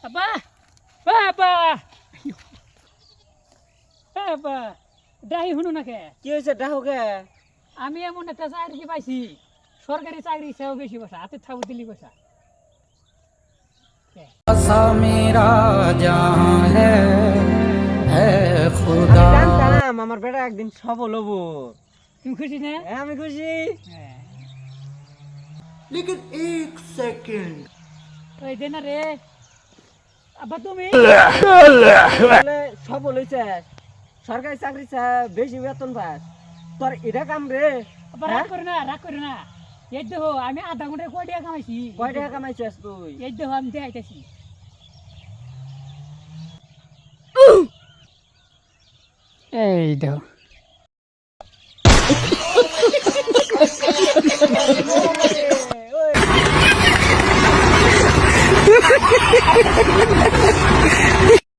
আব্বা বাবা বাবা ডাই শুনো না কে কি হয়েছে ডাহুকে? আমি এমন একটা চাকরি পাইছি সরকারি চাকরি সেও বেশি বসা হাতে থাবু দিলি বসা मेरा जहां है खुदा। জানতাম আমার বেটা একদিন সফল হবো। তুমি খুশি না হ্যাঁ, আমি খুশি। হ্যাঁ लेकिन एक सेकंड ওই দে না রে আব্বা তুমি বলে সফল হইছে, সরকারি চাকরি বেশি বেতন পাস, তোর এটা কাম রে। আব্বা রাগ করে না এই দেখো আমি আধা ঘন্টায় কয় টাকা কামাইছি কয় টাকা কামাইছিস তুই? এই দেখো আমি দেখাইতেছি এই দেখো